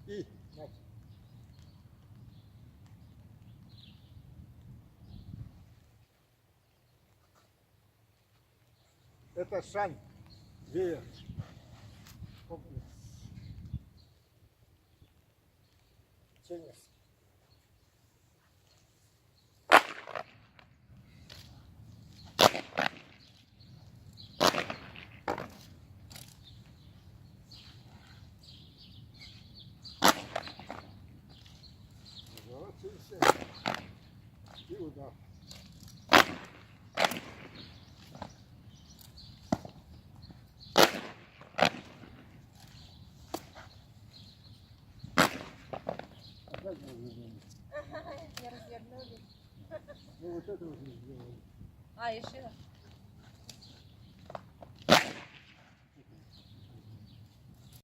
И мяч. Это Шань, веер, комплекс. Теннис. Разворотился и удар. Опять мы развернули. Не развернули. Ну вот это уже сделали. А, еще раз.